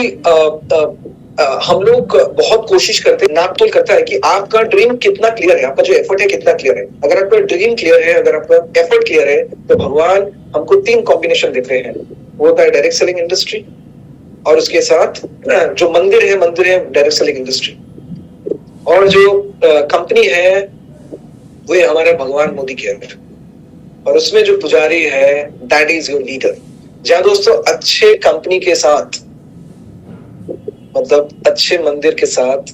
Speaker 2: हम लोग बहुत कोशिश करते हैं, नापतोल करता है कि आपका ड्रीम कितना क्लियर है, आपका जो एफर्ट है कितना क्लियर है। अगर आपका ड्रीम क्लियर है, अगर आपका एफर्ट क्लियर है, तो भगवान हमको 3 कॉम्बिनेशन देते हैं। वो होता है डायरेक्ट सेलिंग इंडस्ट्री, और उसके साथ जो मंदिर है डायरेक्ट सेलिंग इंडस्ट्री, और जो कंपनी है वो है हमारा भगवान मोदी केयर, और उसमें जो पुजारी है दैट इज योर लीडर। जहाँ दोस्तों अच्छे कंपनी के साथ, मतलब अच्छे मंदिर के साथ,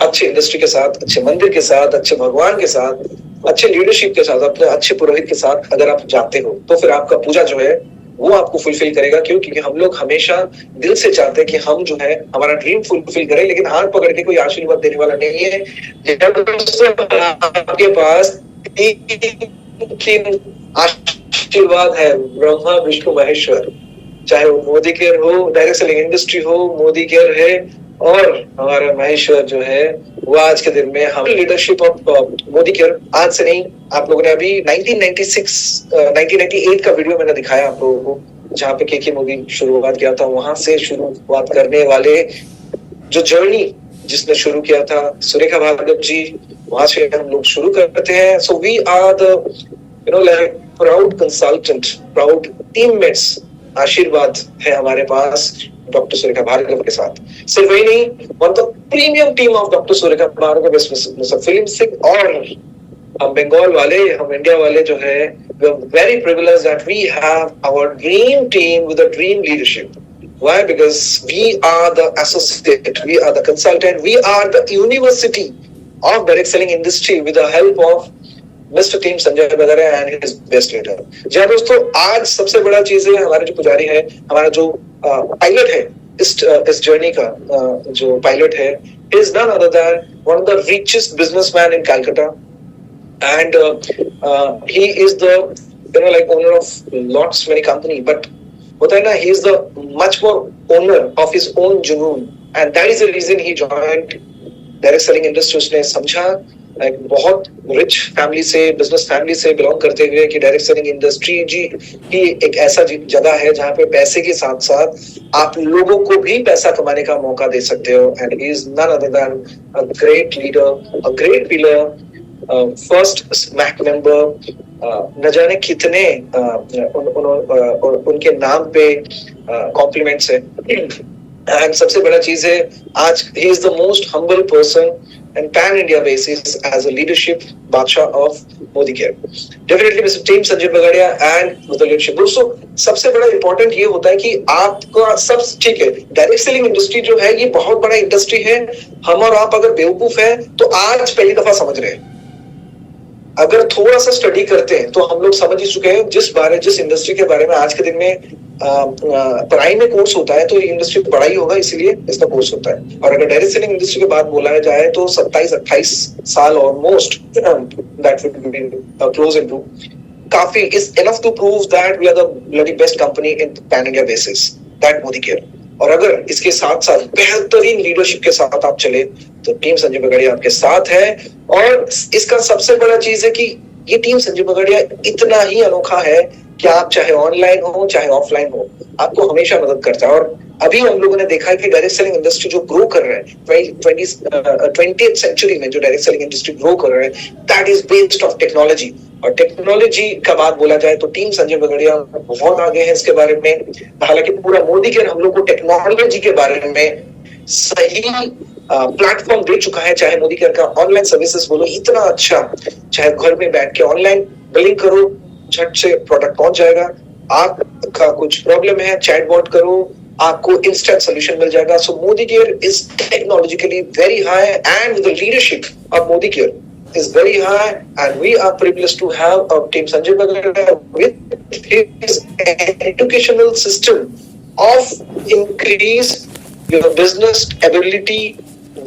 Speaker 2: अच्छे इंडस्ट्री के साथ, अच्छे मंदिर के साथ, अच्छे भगवान के साथ, अच्छे लीडरशिप के साथ, अपने अच्छे पुरोहित के साथ अगर आप जाते हो तो फिर आपका पूजा जो है वो आपको फुलफिल करेगा। क्यों? क्योंकि हम लोग हमेशा दिल से चाहते हैं कि हम जो है हमारा ड्रीम फुलफिल करें, लेकिन हाथ पकड़ के कोई आशीर्वाद देने वाला नहीं है। आपके पास 3 आशीर्वाद है ब्रह्मा विष्णु महेश्वर, चाहे वो मोदी केयर हो, डायरेक्ट सेलिंग इंडस्ट्री हो, मोदी केयर है, और हमारा महेश्वर जो है वो आज के दिन में हम लीडरशिप ऑफ मोदी केयर। आज से नहीं, आप लोगों ने अभी 1998 का वीडियो मैंने दिखाया आप लोगों को, जहाँ पे के मोदी शुरुआत किया था, वहां से शुरुआत करने वाले जो जर्नी जिसने शुरू किया था सुरेखा भार्गव जी, वहां से हम लोग शुरू करते हैं। So we are the like proud consultant, proud teammates. आशीर्वाद है हमारे पास डॉक्टर सुरेखा भार्गव के साथ। सिर्फ वही नहीं, one of the premium team of doctor Surekha Bhargava फिल्म सिंह, और हम बंगाल वाले, हम इंडिया वाले जो है, we are very privileged that we have our dream team with a dream leadership. Why? Because we are the associate, we are the consultant, we are the university of direct selling industry with the help of Mr. Team Sanjay Bagaria and his best leader. जी हाँ दोस्तों, आज सबसे बड़ा चीज है, हमारे जो पुजारी है, हमारा जो पायलट है इस जर्नी का, जो पायलट है, is none other than one of the richest businessman in Calcutta, and he is the like owner of lots many company, but होता है ना, he is the much more owner of his own जुनून, and that is the reason he joined direct selling industry. उसने समझा एक बहुत rich family से, business family से बिलोंग करते हुए, कि डायरेक्ट सेलिंग इंडस्ट्री जी ही एक ऐसा जगह है जहाँ पे पैसे के साथ साथ आप लोगों को भी पैसा कमाने का मौका दे सकते हो। And he is none other than a great leader, a great pillar, first smack member, न जाने कितने उनके नाम पे कॉम्प्लीमेंट्स है। एंड सबसे बड़ा चीज है, आज he is the most humble person and pan India basis as a leadership Badsha of Modi Care. Definitely Mr. Team Sanjay Bagaria and with the leadership. दोस्तों सबसे बड़ा इंपॉर्टेंट ये होता है कि आपका सब ठीक है, डायरेक्ट सेलिंग इंडस्ट्री जो है ये बहुत बड़ा इंडस्ट्री है। हम और आप अगर बेवकूफ है तो आज पहली दफा समझ रहे हैं, अगर थोड़ा सा स्टडी करते हैं तो हम लोग समझ ही चुके हैं जिस इंडस्ट्री के बारे में आज के दिन में पढ़ाई में कोर्स होता है, तो ये इंडस्ट्री पढ़ाई होगा, इसीलिए इसका कोर्स होता है। और अगर डायरेक्ट सेलिंग इंडस्ट्री की बात बोला जाए तो 27-28 साल almost that would be close into, काफी is enough to prove that we are the bloody best company in pan India basis, that Modi care. और अगर इसके साथ साथ बेहतरीन लीडरशिप के साथ आप चले तो टीम संजय बगाड़िया आपके साथ है। और इसका सबसे बड़ा चीज है कि ये टीम संजय बगाड़िया इतना ही अनोखा है कि आप चाहे ऑनलाइन हो चाहे ऑफलाइन हो, आपको हमेशा मदद करता है। और अभी हम लोगों ने देखा है कि डायरेक्ट सेलिंग इंडस्ट्री जो ग्रो कर रहा है 20th सेंचुरी में, जो डायरेक्ट सेलिंग इंडस्ट्री ग्रो कर रहा है, that is based of technology. और टेक्नोलॉजी का बात बोला जाए तो टीम संजय बगाड़िया बहुत आगे है इसके बारे में। हालांकि पूरा मोदी केयर हम लोग को टेक्नोलॉजी के बारे में सही प्लेटफॉर्म दे चुका है। चाहे मोदी केयर का ऑनलाइन सर्विसेज बोलो, इतना अच्छा, चाहे घर में बैठ के ऑनलाइन बिलिंग करो, झट से प्रोडक्ट पहुंच जाएगा। आपका कुछ प्रॉब्लम है, चैटबॉट करो, आपको इंस्टेंट सोल्यूशन मिल जाएगा। So Modi care is technologically very high, and the leadership of Modi care is very high, and we are privileged to have Team Sanjay Bagaria with his educational system of increase your business ability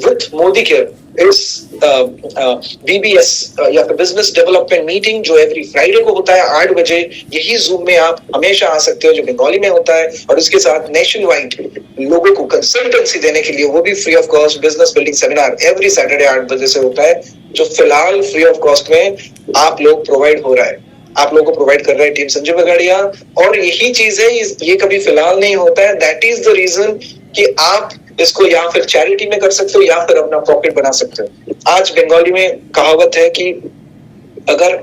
Speaker 2: with Modi Care is BBS या फिर business development meeting, जो every Friday को होता है 8 बजे। यही zoom में आप हमेशा आ सकते हो, जो बंगाली में होता है। और उसके साथ नेशन वाइड लोगों को कंसल्टेंसी देने के लिए, वो भी free of cost, business building seminar every Saturday 8 बजे से होता है, जो फिलहाल फ्री ऑफ कॉस्ट में आप लोग प्रोवाइड हो रहा है, आप लोगों को प्रोवाइड कर रहा है टीम संजय बगाड़िया। और यही चीज है, ये कभी फिलहाल नहीं होता है। दैट इज द रीजन कि आप इसको या फिर चैरिटी में कर सकते हो या फिर अपना प्रॉफिट बना सकते हो। आज बंगाली में कहावत है कि अगर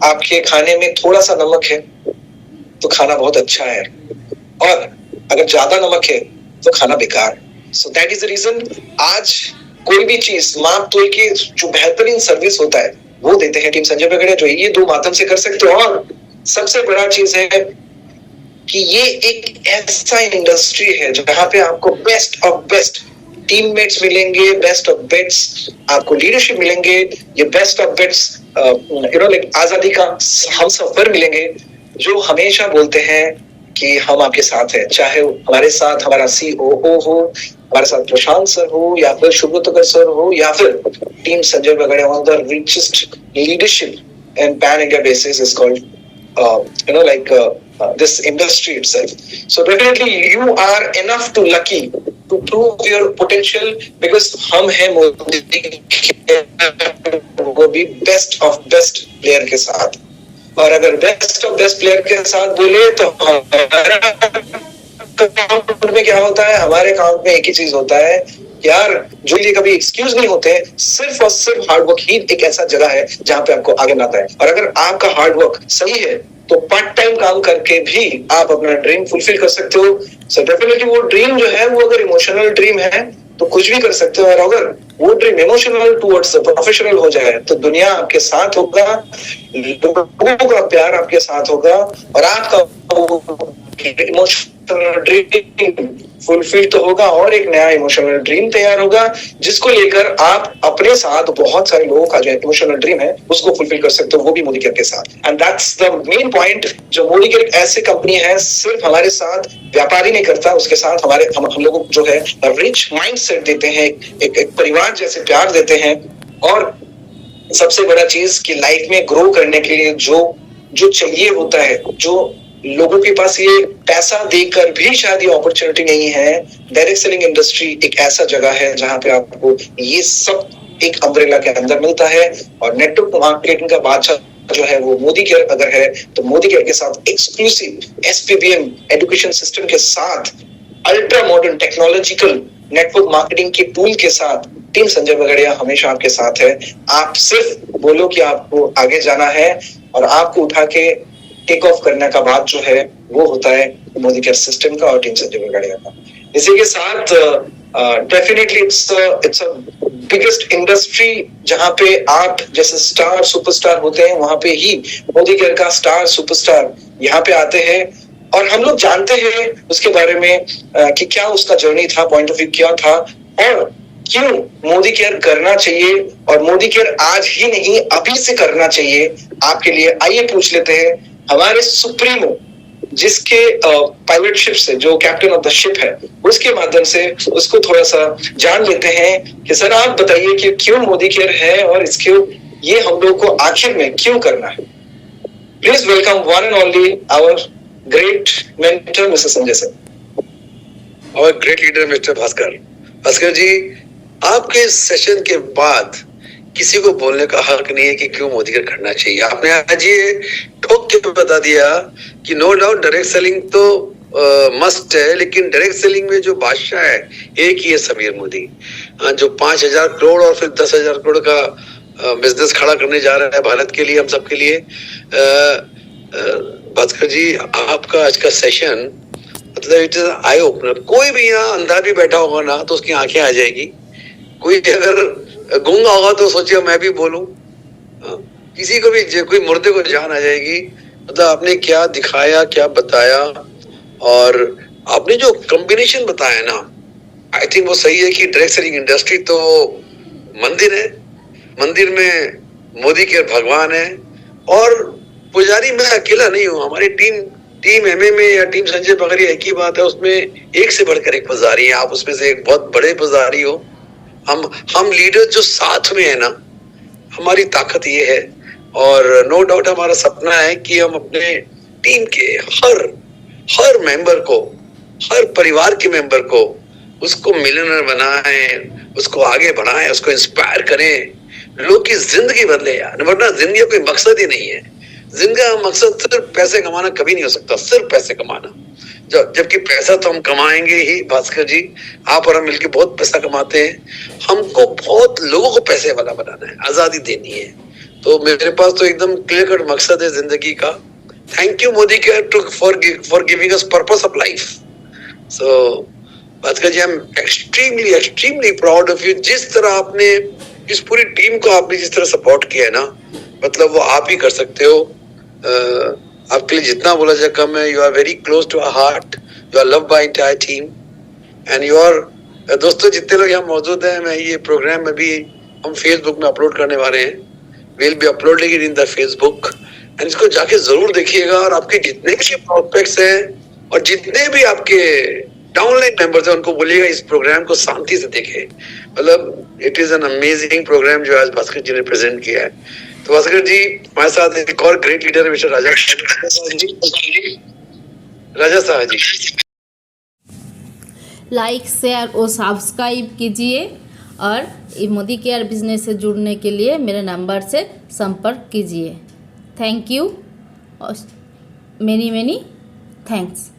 Speaker 2: आपके खाने में थोड़ा सा नमक है तो खाना बहुत अच्छा है, और अगर ज्यादा नमक है तो खाना बेकार। So that is the reason आज कोई भी चीज माप तोल के जो बेहतरीन सर्विस होता है वो देते हैं टीम संजय बगाड़िया, जो ये 2 माध्यम से कर सकते हो। और सबसे बड़ा चीज है कि ये एक ऐसा इंडस्ट्री है जहां पे आपको बेस्ट ऑफ बेस्ट टीममेट्स मिलेंगे, बेस्ट ऑफ बेट्स आपको लीडरशिप मिलेंगे, ये बेस्ट ऑफ बेट्स लाइक आजादी का हम सफर मिलेंगे, जो हमेशा बोलते हैं कि हम आपके साथ हैं। चाहे हमारे साथ हमारा COO हो, हमारे साथ प्रशांत सर हो, या फिर शुभ्रत सर हो, या फिर team Sanjay Bagadia, one of the richest leadership and pan India basis is called this industry itself. So definitely you are enough to lucky to prove your potential, because हम हैं मोदी वो भी बेस्ट ऑफ बेस्ट प्लेयर के साथ. और अगर best of best player के साथ बोले तो हमारे अकाउंट में क्या होता है, हमारे अकाउंट में एक ही चीज होता है यार, जो ये कभी एक्सक्यूज नहीं होते, सिर्फ और सिर्फ हार्ड वर्क ही एक ऐसा जगह है जहां पे आपको आगे लाता है. और अगर आपका हार्ड वर्क सही है तो पार्ट टाइम काम करके भी आप अपना ड्रीम फुलफिल कर सकते हो. सो डेफिनेटली वो ड्रीम जो है वो अगर इमोशनल ड्रीम है तो कुछ भी कर सकते हो, और अगर वो ड्रीम इमोशनल टुवर्ड्स प्रोफेशनल हो जाए तो दुनिया आपके साथ होगा, लोगों का प्यार आपके साथ होगा, और आपका इमोशनल ड्रीम फुलफिल तो होगा और एक नया इमोशनल ड्रीम तैयार होगा जिसको लेकर आप अपने साथ बहुत सारे लोगों का जो इमोशनल ड्रीम है उसको फुलफिल कर सकते हो, वो भी मोदी केयर के साथ. And that's the main point. जो मोदी केयर एक ऐसी कंपनी है, सिर्फ हमारे साथ व्यापारी नहीं करता, उसके साथ हम लोगों को जो है रिच माइंडसेट देते हैं, एक परिवार जैसे प्यार देते हैं. और सबसे बड़ा चीज कि लाइफ में ग्रो करने के लिए जो चाहिए होता है, जो लोगों के पास ये पैसा देकर भी शायद ये अपॉर्चुनिटी नहीं है, डायरेक्ट सेलिंग इंडस्ट्री एक ऐसा जगह है जहां पे आपको ये सब एक अम्ब्रेला के अंदर मिलता है. और नेटवर्क मार्केटिंग का बादशाह जो है वो मोदी केयर अगर है तो मोदी केयर के साथ एक्सक्लूसिव SPBM एजुकेशन सिस्टम के साथ ultra modern technological network marketing के टूल के साथ टीम संजय बगड़िया हमेशा आपके साथ है. आप सिर्फ बोलो कि आपको आगे जाना है और आपको उठा के टेक ऑफ करने का बात जो है वो होता है मोदी केयर सिस्टम का और टीम संजय बगड़िया का. इसी के साथ definitely it's a biggest industry जहां पे आप जैसे स्टार सुपरस्टार होते हैं, वहां पे ही मोदी केयर का स्टार सुपरस्टार यहाँ पे आते हैं. और हम लोग जानते हैं उसके बारे में कि क्या उसका जर्नी था, पॉइंट ऑफ व्यू क्या था, और क्यों मोदी केयर करना चाहिए, और मोदी केयर आज ही नहीं अभी से करना चाहिए आपके लिए. आइए पूछ लेते हैं हमारे सुप्रीमो, जिसके पायलट शिप से, जो कैप्टन ऑफ द शिप है, उसके माध्यम से उसको थोड़ा सा जान लेते हैं कि सर आप बताइए कि क्यों मोदी केयर है और इसके ये हम लोग को आखिर में क्यों करना है. Please welcome one and only our great mentor mister Sanjay sir.
Speaker 6: और great leader mister Bhaskar. Bhaskar ji, आपके सेशन के बाद किसी को बोलने का हक नहीं है कि क्यों मोदी केयर करना चाहिए. आपने आज ये ठोक के बता दिया कि नो डाउट डायरेक्ट सेलिंग तो मस्ट है, लेकिन डायरेक्ट सेलिंग में जो बादशाह है एक ही है, समीर मोदी, जो 5,000 करोड़ और फिर 10,000 करोड़ का बिजनेस खड़ा करने जा रहा है भारत के लिए, हम सबके लिए. भास्कर जी, आपका आज का सेशन मतलब इट इज आई ओपनर. कोई भी यहाँ अंधा भी बैठा होगा ना तो उसकी आंखें आ जाएगी. कोई अगर गूंगा होगा तो सोचिए मैं भी बोलूं, किसी को भी कोई मुर्दे को जान आ जाएगी. मतलब आपने क्या दिखाया, क्या बताया, और आपने जो कॉम्बिनेशन बताया ना, आई थिंक वो सही है कि डायरेक्ट सेलिंग इंडस्ट्री तो मंदिर है, मंदिर में मोदी केयर भगवान है. और पुजारी मैं अकेला नहीं हूँ, हमारी टीम MMA या टीम संजय बगड़िया एक ही बात है, उसमें एक से बढ़कर एक पुजारी है. आप उसमें से एक बहुत बड़े पुजारी हो. हम लीडर जो साथ में है ना, हमारी ताकत ये है. और नो डाउट हमारा सपना है कि हम अपने टीम के हर मेंबर को, हर परिवार के मेंबर को, उसको मिलियनर बनाएं, उसको आगे बढ़ाएं, उसको इंस्पायर करें, लोग की जिंदगी बदले यार. वरना जिंदगी का कोई मकसद ही नहीं है. जिंदगी का मकसद सिर्फ पैसे कमाना कभी नहीं हो सकता, सिर्फ पैसे कमाना. जबकि पैसा तो हम कमाएंगे ही भास्कर जी, आप और हम मिलकर बहुत पैसा कमाते हैं. हमको बहुत लोगों को पैसे वाला बनाना है, आजादी देनी है. तो मेरे पास तो एकदम क्लियर कट मकसद है जिंदगी का. Thank you Modicare for giving us purpose of life. So Bhaskar ji, I am extremely proud of you. जिस तरह आपने इस पूरी टीम को आपने जिस तरह सपोर्ट किया है ना, मतलब वो आप ही कर सकते हो. आपके लिए जितना बोला जाए कम है. You are very close to our heart, you are loved by entire team and you are. दोस्तों जितने लोग यहाँ मौजूद हैं, मैं ये प्रोग्राम में भी हम फेसबुक में अपलोड करने वाले हैं. Will be uploading it in the Facebook and इसको जाके जरूर देखिएगा. और आपके जितने भी प्रोस्पेक्ट्स हैं और जितने भी आपके डाउनलाइन मेंबर्स हैं, उनको बोलिएगा इस प्रोग्राम को शांति से देखें. मतलब it is an amazing programme जो आज भास्कर जी ने प्रेजेंट किया है. तो भास्कर जी हमारे साथ एक और ग्रेट लीडर है मिस्टर राजा शाह जी।
Speaker 7: लाइक शेयर और सब्सक्राइब कीजिए और मोदी केयर बिजनेस से जुड़ने के लिए मेरे नंबर से संपर्क कीजिए। थैंक यू और मेनी थैंक्स।